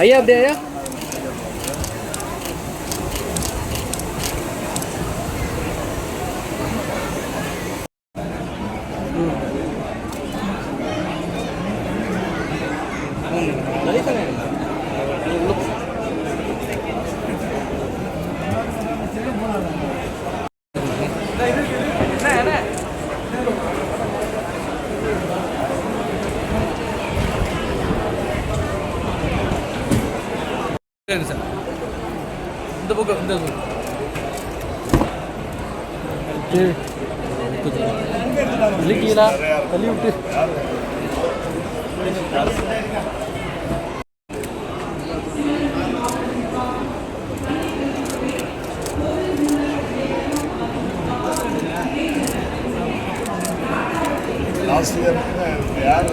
ஐயா அப்படியே ஐயா சார் இந்த பக்கம் இந்த இல்லைங்களா தள்ளி விட்டு லாஸ்ட் இயர் யார்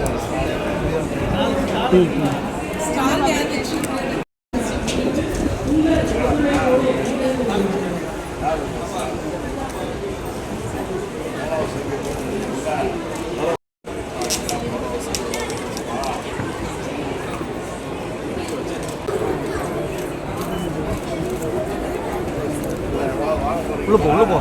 உள்ள போ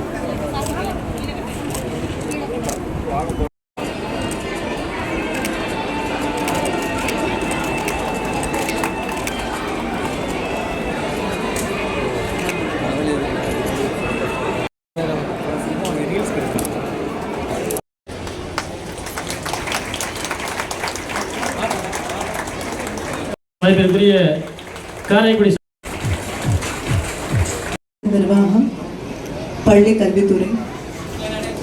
மதிப்பிற்குரிய காரைக்குடி நிர்வாகம், பள்ளி கல்வித்துறை,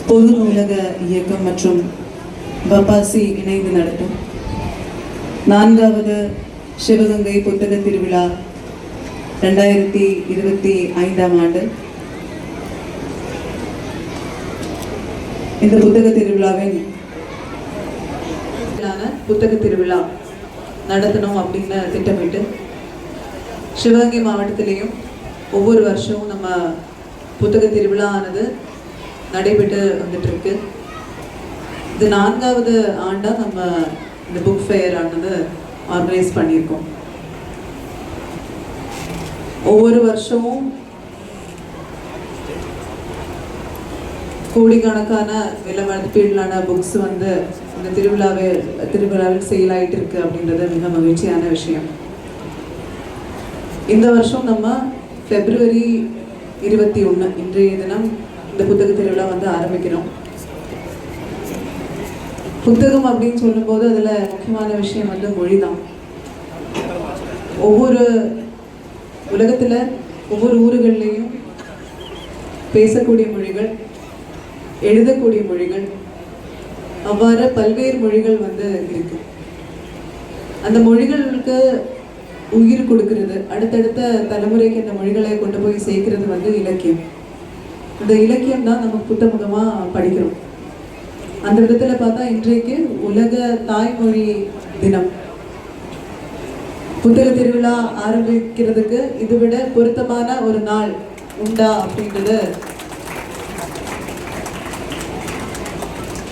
பொது நூலக இயக்கம் மற்றும் பப்பாசி இணைந்து நடத்தும் 4வது சிவகங்கை புத்தக திருவிழா 2025ஆம் ஆண்டு. இந்த புத்தக திருவிழாவின் புத்தக திருவிழா நடத்தணும் அப்படின்னு திட்டமிட்டு சிவகங்கை மாவட்டத்திலையும் ஒவ்வொரு வருஷமும் நம்ம புத்தக திருவிழா ஆனது நடைபெற்று வந்துட்டு இருக்கு. இது 4வது ஆண்டா நம்ம இந்த புக் ஃபேர் ஆனது ஆர்கனைஸ் பண்ணியிருக்கோம். ஒவ்வொரு வருஷமும் கோடிக்கணக்கான விலை மதிப்பீடான புக்ஸ் வந்து இந்த திருவிழாவில் சேல் ஆகிட்டு இருக்கு அப்படின்றது மிக மகிழ்ச்சியான விஷயம். இந்த வருஷம் நம்ம February 21 இன்றைய தினம் இந்த புத்தக திருவிழா வந்து ஆரம்பிக்கிறோம். புத்தகம் அப்படின்னு சொல்லும்போது அதில் முக்கியமான விஷயம் வந்து மொழி தான். ஒவ்வொரு உலகத்தில் ஒவ்வொரு ஊர்கள்லேயும் பேசக்கூடிய மொழிகள், எழுதக்கூடிய மொழிகள், அவ்வாறு பல்வேறு மொழிகள் வந்து இருக்கு. அந்த மொழிகளுக்கு உயிர் கொடுக்கிறது, அடுத்தடுத்த தலைமுறைக்கு அந்த மொழிகளை கொண்டு போய் சேர்க்கிறது வந்து இலக்கியம். இந்த இலக்கியம் தான் நம்ம புத்தகமாக படிக்கிறோம். அந்த விதத்தில் பார்த்தா இன்றைக்கு உலக தாய்மொழி தினம். புத்தக திருவிழா ஆரம்பிக்கிறதுக்கு இதுவிட பொருத்தமான ஒரு நாள் உண்டா அப்படின்றது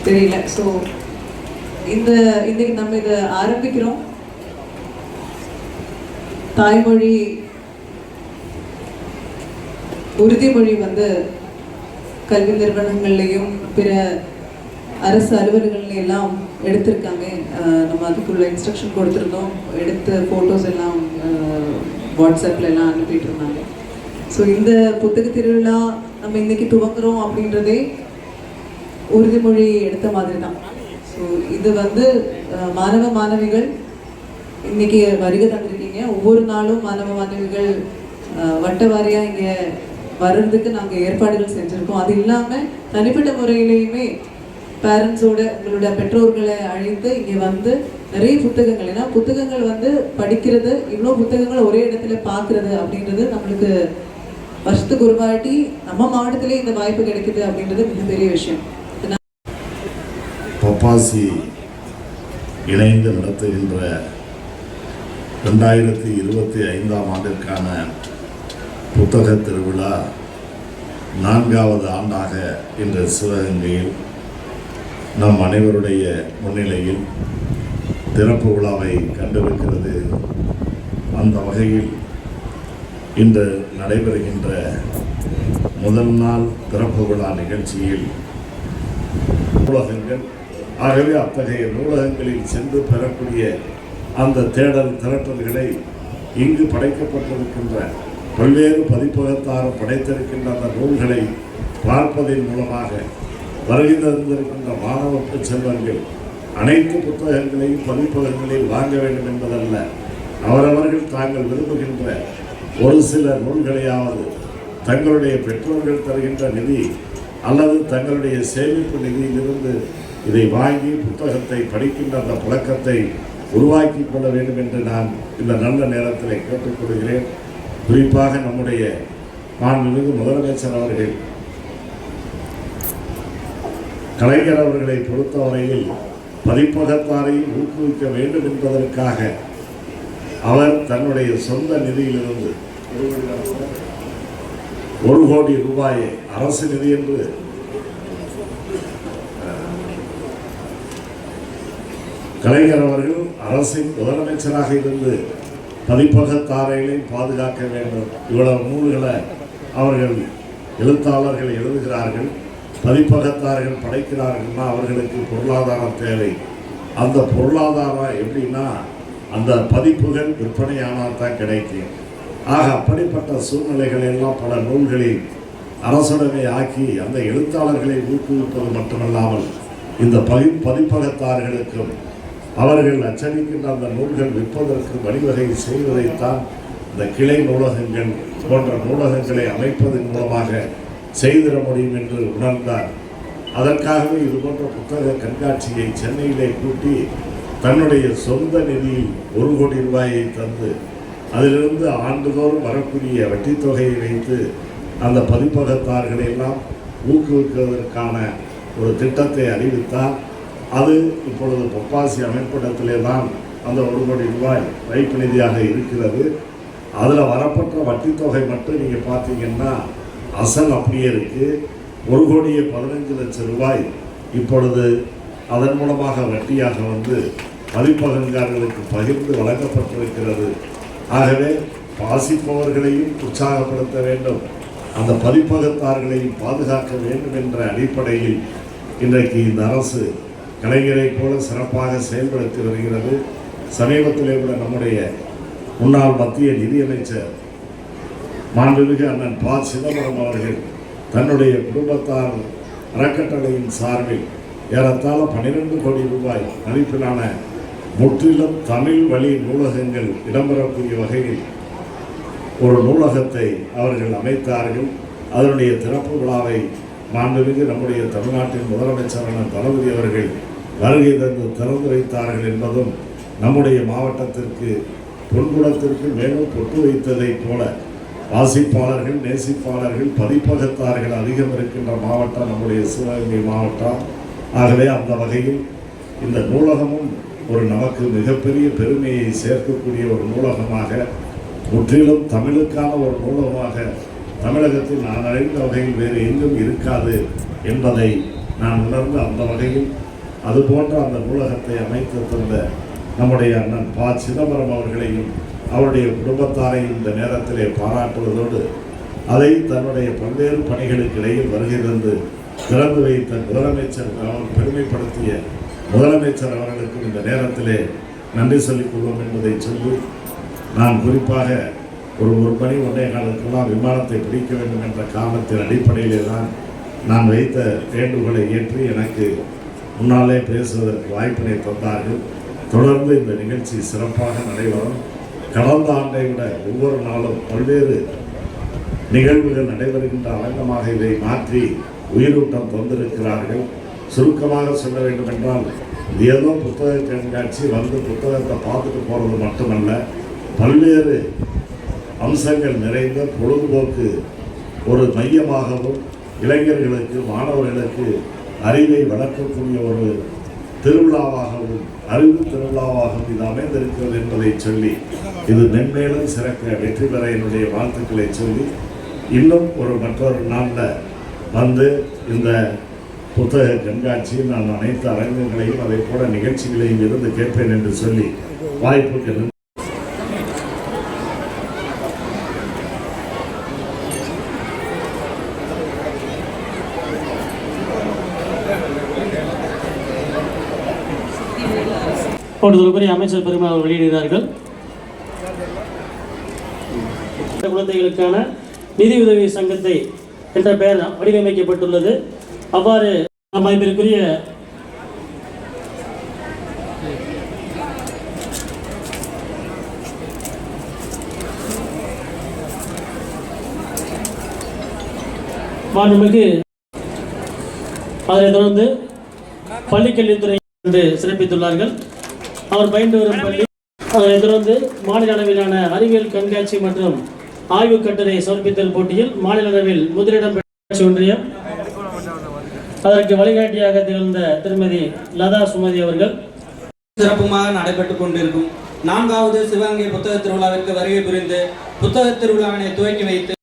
தெரியல. ஸோ இன்னைக்கு நம்ம இதை ஆரம்பிக்கிறோம். தாய்மொழி உறுதிமொழி வந்து கல்வி நிறுவனங்கள்லையும் பிற அரசு அலுவலகங்கள்லாம் எடுத்திருக்காங்க. நம்ம அதுக்குள்ள இன்ஸ்ட்ரக்ஷன் கொடுத்துருந்தோம். எடுத்த ஃபோட்டோஸ் எல்லாம் வாட்ஸ்அப்பில் எல்லாம் அனுப்பிட்டு இருந்தாங்க. ஸோ இந்த புத்தக திருவிழா நம்ம இன்னைக்கு துவங்குறோம் அப்படின்றதே உறுதிமொழி எடுத்த மாதிரி தான். ஸோ இது வந்து மாணவ மாணவிகள் இன்னைக்கு வருகை தந்திருக்கீங்க. ஒவ்வொரு நாளும் மாணவ மாணவிகள் வட்ட வாரியாக இங்கே வர்றதுக்கு நாங்கள் ஏற்பாடுகள் செஞ்சுருக்கோம். அது இல்லாமல் தனிப்பட்ட முறையிலையுமே பேரண்ட்ஸோட உங்களோட பெற்றோர்களை அழைத்து இங்கே வந்து நிறைய புத்தகங்கள், ஏன்னா புத்தகங்கள் வந்து படிக்கிறது, இவ்வளோ புத்தகங்கள் ஒரே இடத்துல பார்க்குறது அப்படின்றது நம்மளுக்கு வருஷத்துக்கு ஒரு வாட்டி நம்ம மாவட்டத்திலே இந்த வாய்ப்பு கிடைக்குது அப்படின்றது மிகப்பெரிய விஷயம். பப்பாசி இணைந்து நடத்துகின்ற 2025ஆம் ஆண்டிற்கான புத்தக திருவிழா 4வது ஆண்டாக இன்று சிவகங்கையில் நம் அனைவருடைய முன்னிலையில் திறப்பு விழாவை கண்டிருக்கிறது. அந்த வகையில் இன்று நடைபெறுகின்ற முதல் நாள் திறப்பு விழா நிகழ்ச்சியில் நூலகங்கள், ஆகவே அத்தகைய நூலகங்களில் சென்று பெறக்கூடிய அந்த தேடல் திரட்டல்களை இங்கு படைக்கப்பட்டிருக்கின்ற பல்வேறு பதிப்பகத்தார் படைத்திருக்கின்ற அந்த நூல்களை பார்ப்பதன் மூலமாக வருகை தந்திருக்கின்ற மாணவ செல்வங்கள் அனைத்து புத்தகங்களையும் பதிப்பகங்களில் வாங்க வேண்டும் என்பதல்ல, அவரவர்கள் தாங்கள் விரும்புகின்ற ஒரு சில நூல்களையாவது தங்களுடைய பெற்றோர்கள் தருகின்ற நிதி அல்லது தங்களுடைய சேமிப்பு நிதியிலிருந்து இதை வாங்கி புத்தகத்தை படிக்கின்ற அந்த பழக்கத்தை உருவாக்கி கொள்ள வேண்டும் என்று நான் இந்த நல்ல நேரத்தில் கேட்டுக்கொள்கிறேன். குறிப்பாக நம்முடைய மாண்புமிகு முதலமைச்சர் அவர்கள் கலைஞர் அவர்களை பொறுத்தவரையில் பதிப்பகத்தாரை ஊக்குவிக்க வேண்டும் என்பதற்காக அவர் தன்னுடைய சொந்த நிதியிலிருந்து 1 கோடி ரூபாயை அரசு நிதி என்று கலைஞர் அவர்கள் அரசின் முதலமைச்சராக இருந்து பதிப்பகத்தாரைகளை பாதுகாக்க வேண்டும். இவ்வளவு நூல்களை அவர்கள் எழுத்தாளர்கள் எழுதுகிறார்கள், பதிப்பகத்தார்கள் படைக்கிறார்கள்னா அவர்களுக்கு பொருளாதாரம் தேவை. அந்த பொருளாதாரம் எப்படின்னா அந்த பதிப்புகள் விற்பனையானால் தான் கிடைக்கும். ஆக அப்படிப்பட்ட சூழ்நிலைகள் எல்லாம் பல நூல்களில் அரசுடைமை ஆக்கி அந்த எழுத்தாளர்களை ஊக்குவிப்பது மட்டுமல்லாமல் இந்த பதிப்பகத்தார்களுக்கும் அவர்கள் அச்சடிக்கின்ற அந்த நூல்கள் விற்பதற்கு வழிவகை செய்வதைத்தான் இந்த கிளை நூலகங்கள் போன்ற நூலகங்களை அமைப்பதன் மூலமாக செய்திட முடியும் என்று உணர்ந்தார். அதற்காகவே இதுபோன்ற புத்தக கண்காட்சியை சென்னையிலே கூட்டி தன்னுடைய சொந்த நிதியில் 1 கோடி ரூபாயை தந்து அதிலிருந்து ஆண்டுதோறும் வரக்கூடிய வட்டித் தொகையை வைத்து அந்த பதிப்பகத்தார்களை எல்லாம் ஊக்குவிப்பதற்கான ஒரு திட்டத்தை அறிவித்தார். அது இப்பொழுது பொப்பாசி அமைப்பிடத்திலே தான் அந்த 1 கோடி ரூபாய் வைப்பு நிதியாக இருக்கிறது. அதில் வரப்பட்ட வட்டித் தொகை மட்டும் நீங்கள் பார்த்தீங்கன்னா அசல் அப்படியே இருக்குது. 1,15 லட்சம் ரூபாய் இப்பொழுது அதன் மூலமாக வட்டியாக வந்து பதிப்பகங்காரர்களுக்கு பகிர்ந்து வழங்கப்பட்டிருக்கிறது. ஆகவே வாசிப்பவர்களையும் உற்சாகப்படுத்த வேண்டும், அந்த பதிப்பகத்தார்களையும் பாதுகாக்க வேண்டும் என்ற அடிப்படையில் இன்றைக்கு இந்த அரசு கலைஞரை போல சிறப்பாக செயல்படுத்தி வருகிறது. சமீபத்திலே கூட நம்முடைய முன்னாள் மத்திய நிதியமைச்சர் மாண்புமிகு அண்ணன் ப. சிதம்பரம் அவர்கள் தன்னுடைய குடும்பத்தார் அறக்கட்டளையின் சார்பில் ஏறத்தாழ 12 கோடி ரூபாய் மதிப்பிலான முற்றிலும் தமிழ் வழி நூலகங்கள் இடம்பெறக்கூடிய வகையில் ஒரு நூலகத்தை அவர்கள் அமைத்தார்கள். அதனுடைய திறப்பு விழாவை மாண்புமிகு நம்முடைய தமிழ்நாட்டின் முதலமைச்சரான தளபதி அவர்கள் வருகை தந்து திறந்து வைத்தார்கள் என்பதும் நம்முடைய மாவட்டத்திற்கு பொன்குடத்திற்கு மேலும் பொட்டு வைத்ததைப் போல வாசிப்பாளர்கள், நேசிப்பாளர்கள், பதிப்பகத்தார்கள் அதிகம் இருக்கின்ற மாவட்டம் நம்முடைய சிவகங்கை மாவட்டம். ஆகவே அந்த வகையில் இந்த நூலகமும் ஒரு நமக்கு மிகப்பெரிய பெருமையை சேர்க்கக்கூடிய ஒரு நூலகமாக, முற்றிலும் தமிழுக்கான ஒரு நூலகமாக தமிழகத்தில் நான் அறிந்த வகையில் வேறு எங்கும் இருக்காது என்பதை நான் உணர்ந்து அந்த வகையில் அதுபோன்ற அந்த நூலகத்தை அமைத்து தந்த நம்முடைய அண்ணன் ப. சிதம்பரம் அவர்களையும் அவருடைய குடும்பத்தாரையும் இந்த நேரத்திலே பாராட்டுவதோடு அதை தன்னுடைய பல்வேறு பணிகளுக்கு இடையில் வருகை தந்து திறந்து வைத்த முதலமைச்சர் பெருமைப்படுத்திய முதலமைச்சர் அவர்களுக்கும் இந்த நேரத்திலே நன்றி சொல்லிக் கொள்வோம் என்பதை சொல்லி, நான் குறிப்பாக ஒரு மணி 1:15 விமானத்தை பிடிக்க வேண்டும் என்ற காரணத்தின் அடிப்படையிலே தான் நான் வைத்த வேண்டுகோளை ஏற்றி எனக்கு முன்னாலே பேசுவதற்கு வாய்ப்பினை தந்தார்கள். தொடர்ந்து இந்த நிகழ்ச்சி சிறப்பாக நடைபெறும். கடந்த ஆண்டை விட ஒவ்வொரு நாளும் பல்வேறு நிகழ்வுகள் நடைபெறுகின்ற அரங்கமாக இதை மாற்றி உயிரூட்டம் தந்திருக்கிறார்கள். சுருக்கமாக சொல்ல வேண்டும் என்றால், ஏதோ புத்தக கண்காட்சி வந்து புத்தகத்தை பார்த்துட்டு போகிறது மட்டுமல்ல, பல்வேறு அம்சங்கள் நிறைந்த பொழுதுபோக்கு ஒரு மையமாகவும் இளைஞர்களுக்கு, மாணவர்களுக்கு அறிவை வளர்க்கக்கூடிய ஒரு திருவிழாவாகவும் அறிவு திருவிழாவாகவும் இது அமைந்திருக்கிறது என்பதை சொல்லி, இது மென்மேலும் சிறக்க வெற்றி பெற என்னுடைய வாழ்த்துக்களை சொல்லி, இன்னும் மற்றொரு நாளில் வந்து இந்த புத்தக கண்காட்சியில் நான் அனைத்து அரங்கங்களையும் அதை போல நிகழ்ச்சிகளையும் இருந்து கேட்பேன் என்று சொல்லி வாய்ப்புக்கு போடுதலுக்குரிய அமைச்சர் பெருமாள் அவர்கள் வெளியிடுகிறார்கள். குழந்தைகளுக்கான நிதியுதவி சங்கத்தை என்ற பெயர் வடிவமைக்கப்பட்டுள்ளது. அவ்வாறு அமைப்பிற்குரிய மாண்புமிகு அதனைத் தொடர்ந்து பள்ளிக்கல்வித்துறை என்று சிறப்பித்துள்ளார்கள். அவர் பயின்று வரும் பள்ளி. அதனைத் தொடர்ந்து மாநில அளவிலான அறிவியல் கண்காட்சி மற்றும் ஆய்வு கட்டுரை சமர்ப்பித்தல் போட்டியில் மாநில அளவில் முதலிடம் பெற்ற ஒன்றியம். அதற்கு வழிகாட்டியாக திகழ்ந்த திருமதி லதா சுமதி அவர்கள். சிறப்புமாக நடைபெற்றுக் கொண்டிருக்கும் 4வது சிவகங்கை புத்தக திருவிழாவிற்கு வருகை புரிந்து புத்தக திருவிழாவினை துவக்கி வைத்து